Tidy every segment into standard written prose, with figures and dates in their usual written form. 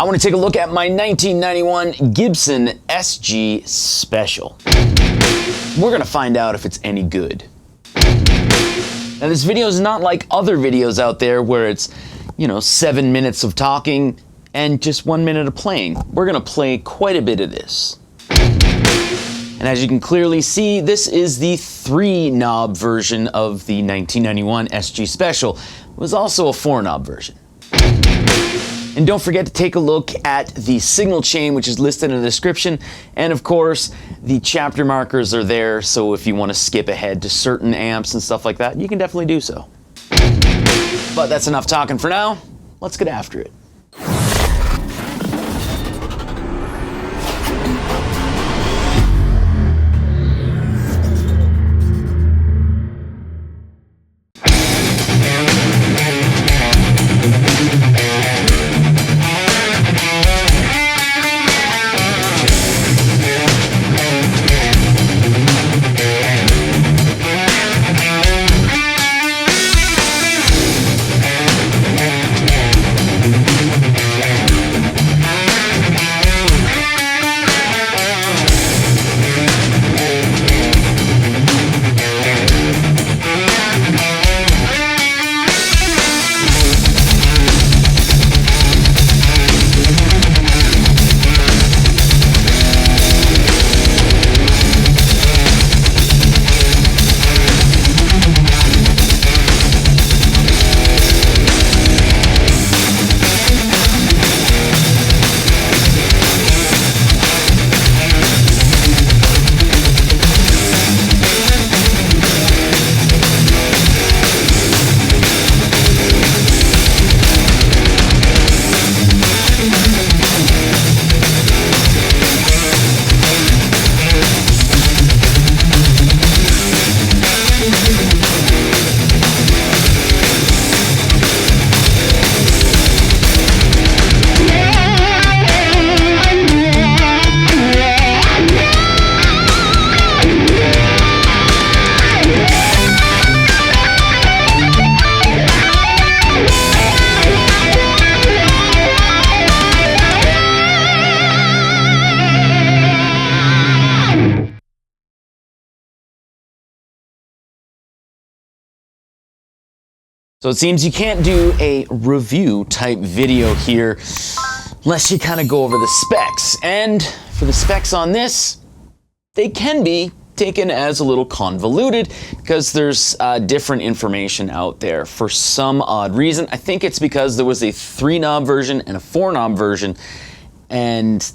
I want to take a look at my 1991 Gibson SG Special. We're going to find out if it's any good. Now this video is not like other videos out there where it's, 7 minutes of talking and just 1 minute of playing. We're going to play quite a bit of this. And as you can clearly see, this is the 3-knob version of the 1991 SG Special. It was also a 4-knob version. And don't forget to take a look at the signal chain, which is listed in the description. And of course, the chapter markers are there, so if you want to skip ahead to certain amps and stuff like that, you can definitely do so. But that's enough talking for now. Let's get after it. So it seems you can't do a review type video here unless you kind of go over the specs. And for the specs on this, they can be taken as a little convoluted because there's different information out there for some odd reason. I think it's because there was a 3-knob version and a 4-knob version, and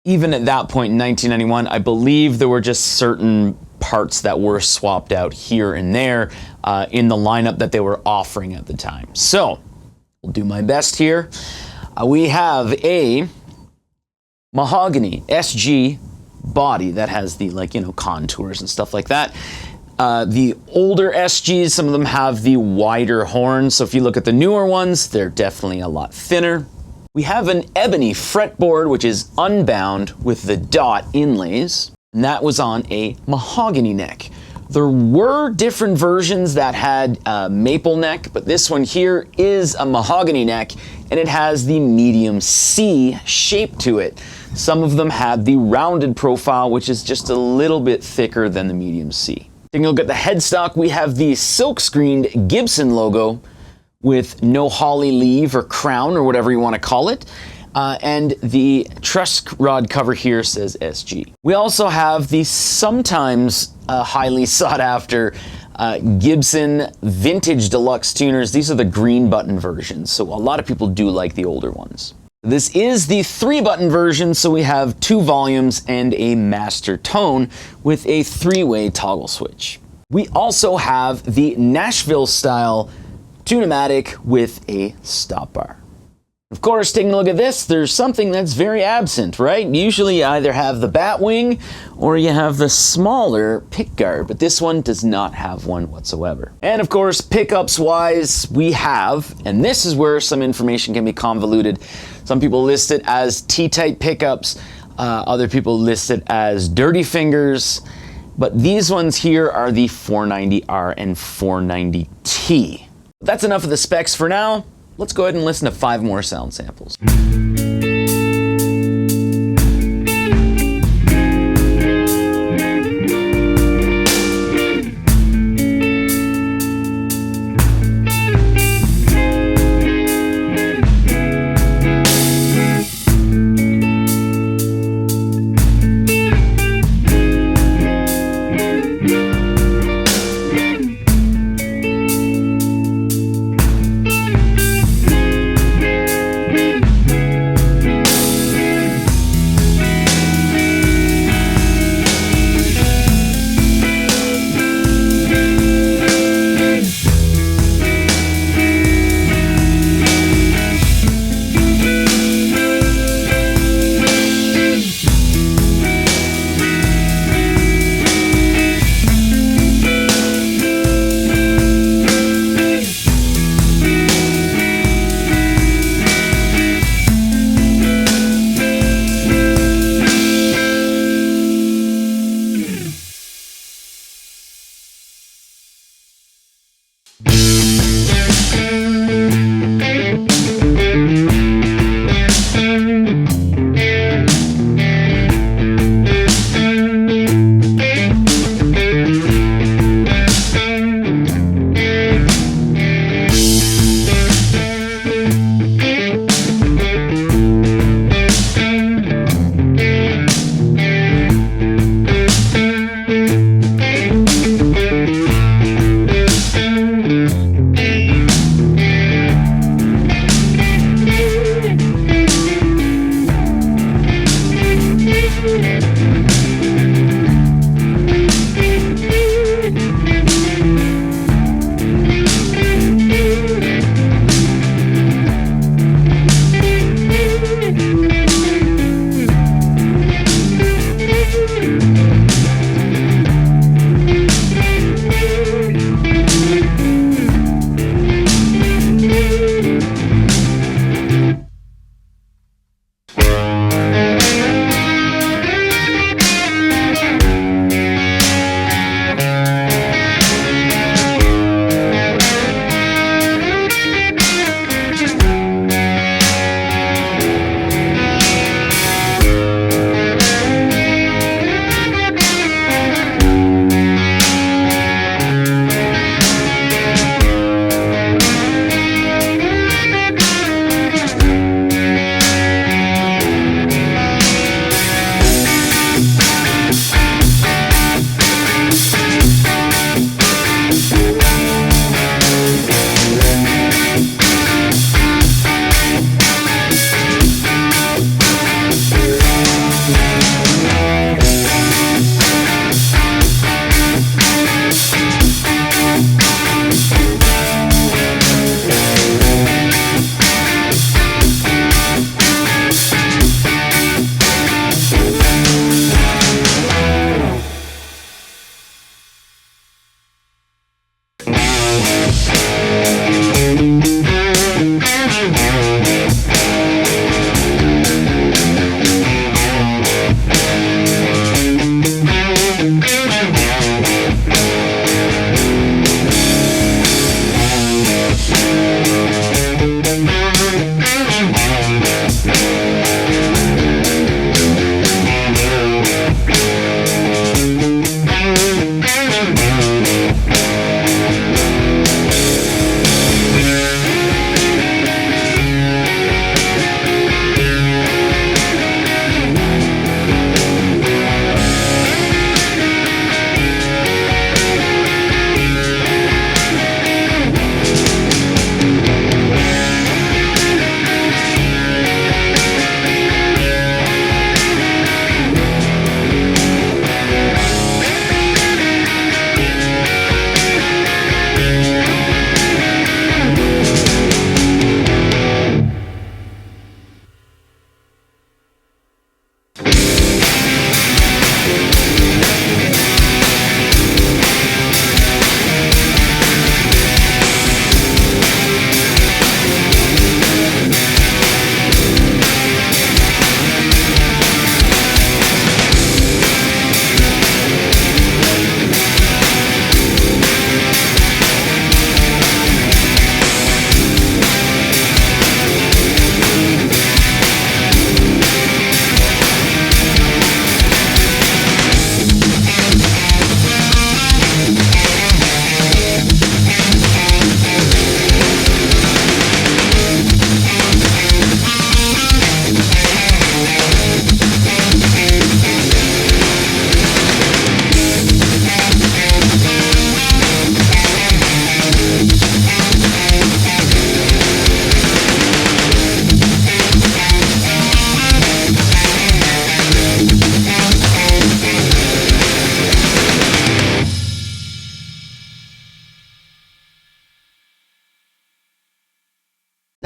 even at that point in 1991, I believe there were just certain parts that were swapped out here and there in the lineup that they were offering at the time. So, we'll do my best here. We have a mahogany SG body that has the contours and stuff like that. The older SGs, some of them have the wider horns. So if you look at the newer ones, they're definitely a lot thinner. We have an ebony fretboard, which is unbound with the dot inlays. And that was on a mahogany neck. There were different versions that had a maple neck, but this one here is a mahogany neck, and it has the medium C shape to it. Some of them had the rounded profile, which is just a little bit thicker than the medium C. Taking a look at the headstock, we have the silk-screened Gibson logo with no holly leaf or crown or whatever you want to call it. And the truss rod cover here says SG. We also have the sometimes highly sought after Gibson Vintage Deluxe tuners. These are the green button versions, so a lot of people do like the older ones. This is the 3-button version, so we have 2 volumes and a master tone with a 3-way toggle switch. We also have the Nashville style Tune-o-matic with a stop bar. Of course, taking a look at this, there's something that's very absent, right? Usually you either have the bat wing or you have the smaller pick guard, but this one does not have one whatsoever. And of course, pickups wise, we have, and this is where some information can be convoluted. Some people list it as T-type pickups, other people list it as dirty fingers, but these ones here are the 490R and 490T. That's enough of the specs for now. Let's go ahead and listen to 5 more sound samples.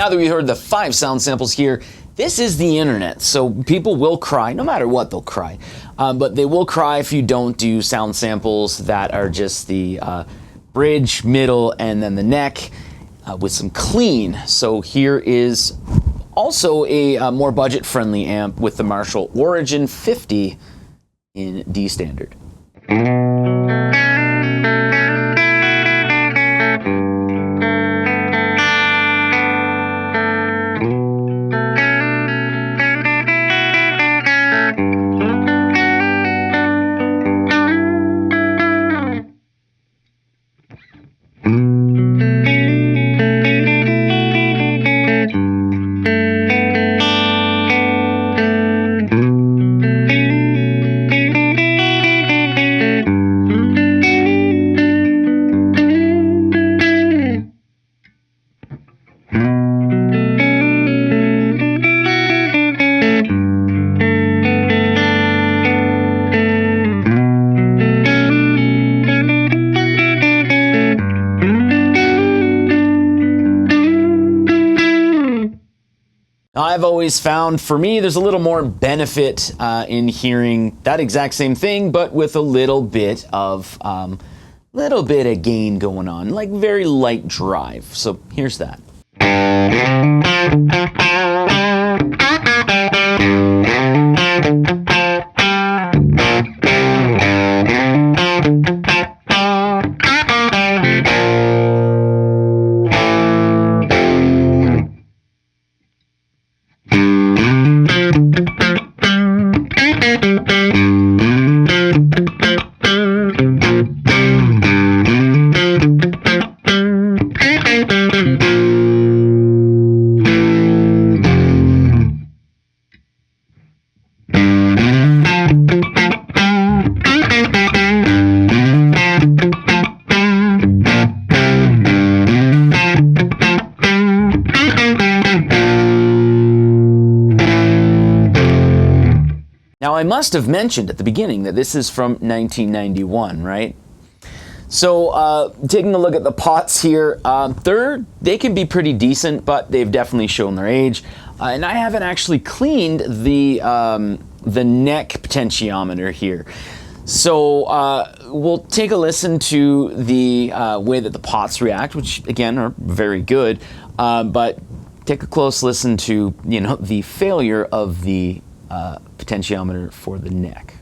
Now that we heard the 5 sound samples here, this is the internet, so people will cry, no matter what they'll cry. But they will cry if you don't do sound samples that are just the bridge, middle, and then the neck with some clean. So here is also a more budget-friendly amp with the Marshall Origin 50 in D standard. I've always found, for me, there's a little more benefit in hearing that exact same thing, but with a little bit of gain going on, like very light drive. So here's that. Now, I must have mentioned at the beginning that this is from 1991, right? So, taking a look at the pots here, they can be pretty decent, but they've definitely shown their age. And I haven't actually cleaned the neck potentiometer here. So, we'll take a listen to the way that the pots react, which again are very good. But take a close listen to, the failure of the potentiometer for the neck.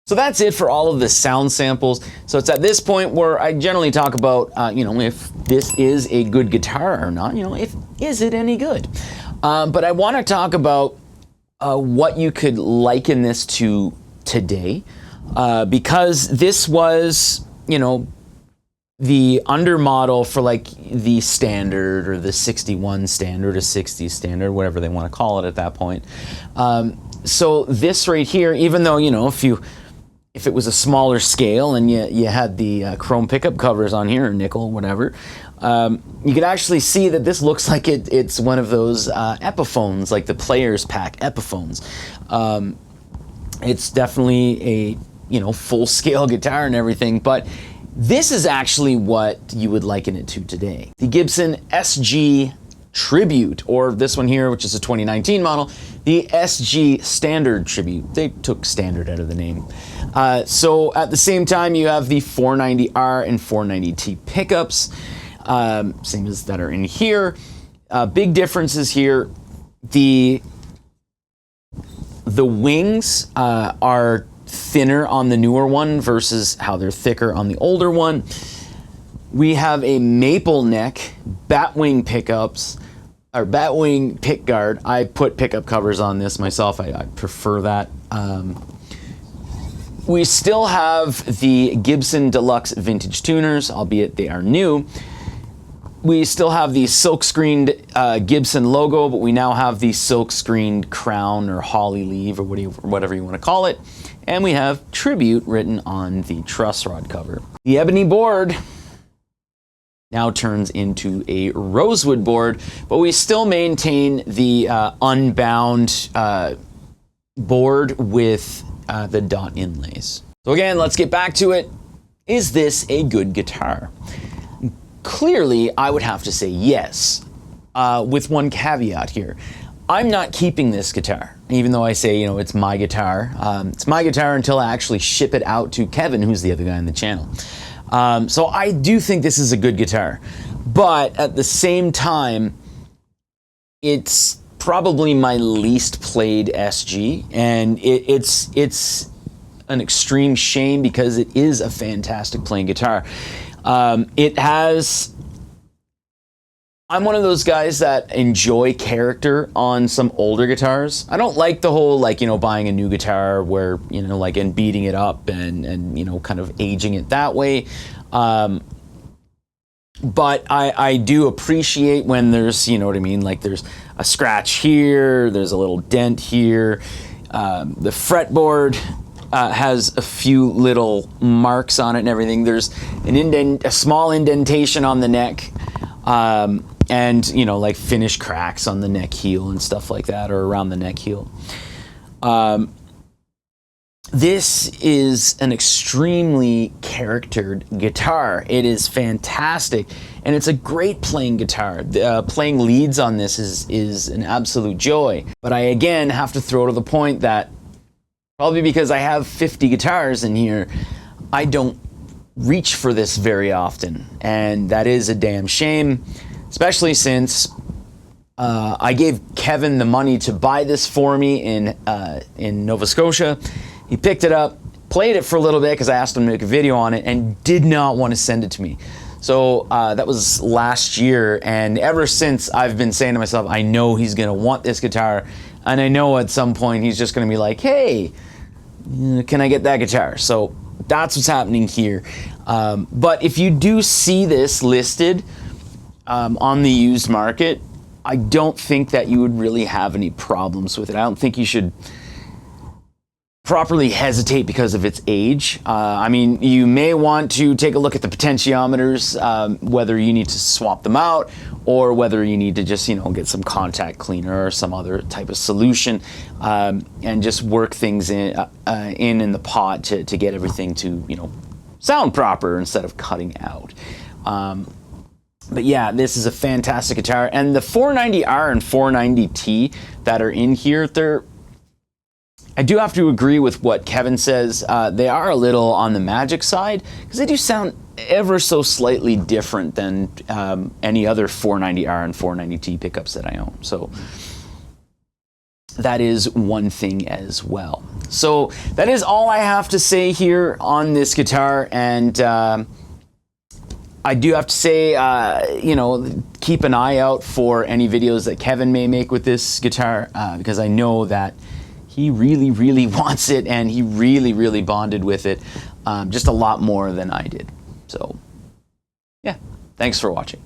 So that's it for all of the sound samples. So it's at this point where I generally talk about, if this is a good guitar or not, is it any good? But I want to talk about what you could liken this to today, because this was, the under model for like the standard or the 61 standard or 60 standard, whatever they want to call it at that point. So this right here, even though, if it was a smaller scale and you had the chrome pickup covers on here, or nickel, whatever, You can actually see that this looks like it's one of those Epiphones, like the Players Pack Epiphones. It's definitely a full-scale guitar and everything, but this is actually what you would liken it to today. The Gibson SG Tribute, or this one here, which is a 2019 model, the SG Standard Tribute. They took standard out of the name. So at the same time, you have the 490R and 490T pickups, same as that are in here. Big differences here. The wings are thinner on the newer one versus how they're thicker on the older one. We have a maple neck, batwing pickups, or batwing pick guard. I put pickup covers on this myself. I prefer that. We still have the Gibson Deluxe Vintage tuners, albeit they are new. We still have the silk-screened Gibson logo, but we now have the silk-screened crown or holly leaf or whatever you want to call it. And we have Tribute written on the truss rod cover. The ebony board now turns into a rosewood board, but we still maintain the unbound board with the dot inlays. So again, let's get back to it. Is this a good guitar? Clearly, I would have to say yes, with one caveat here. I'm not keeping this guitar, even though I say, it's my guitar. It's my guitar until I actually ship it out to Kevin, who's the other guy on the channel. So I do think this is a good guitar, but at the same time, it's probably my least played SG, and it's an extreme shame because it is a fantastic playing guitar. I'm one of those guys that enjoy character on some older guitars. I don't like the whole, buying a new guitar where, and beating it up and kind of aging it that way. But I do appreciate when there's, like there's a scratch here, there's a little dent here. The fretboard has a few little marks on it and everything. There's a small indentation on the neck. And like finish cracks on the neck heel and stuff like that, or around the neck heel. This is an extremely charactered guitar. It is fantastic, and it's a great playing guitar. Playing leads on this is an absolute joy. But I again have to throw to the point that probably because I have 50 guitars in here, I don't reach for this very often, and that is a damn shame. Especially since I gave Kevin the money to buy this for me in Nova Scotia. He picked it up, played it for a little bit because I asked him to make a video on it, and did not want to send it to me. So that was last year, and ever since I've been saying to myself, I know he's going to want this guitar, and I know at some point he's just going to be like, hey, can I get that guitar? So that's what's happening here. But if you do see this listed on the used market, I don't think that you would really have any problems with it. I don't think you should properly hesitate because of its age. I mean, you may want to take a look at the potentiometers, whether you need to swap them out or whether you need to just, get some contact cleaner or some other type of solution, and just work things in the pot to get everything to, sound proper instead of cutting out. But yeah, this is a fantastic guitar, and the 490R and 490T that are in here, I do have to agree with what Kevin says. They are a little on the magic side because they do sound ever so slightly different than any other 490R and 490T pickups that I own. So that is one thing as well. So that is all I have to say here on this guitar, and I do have to say, keep an eye out for any videos that Kevin may make with this guitar, because I know that he really, really wants it, and he really, really bonded with it, just a lot more than I did. So, yeah, thanks for watching.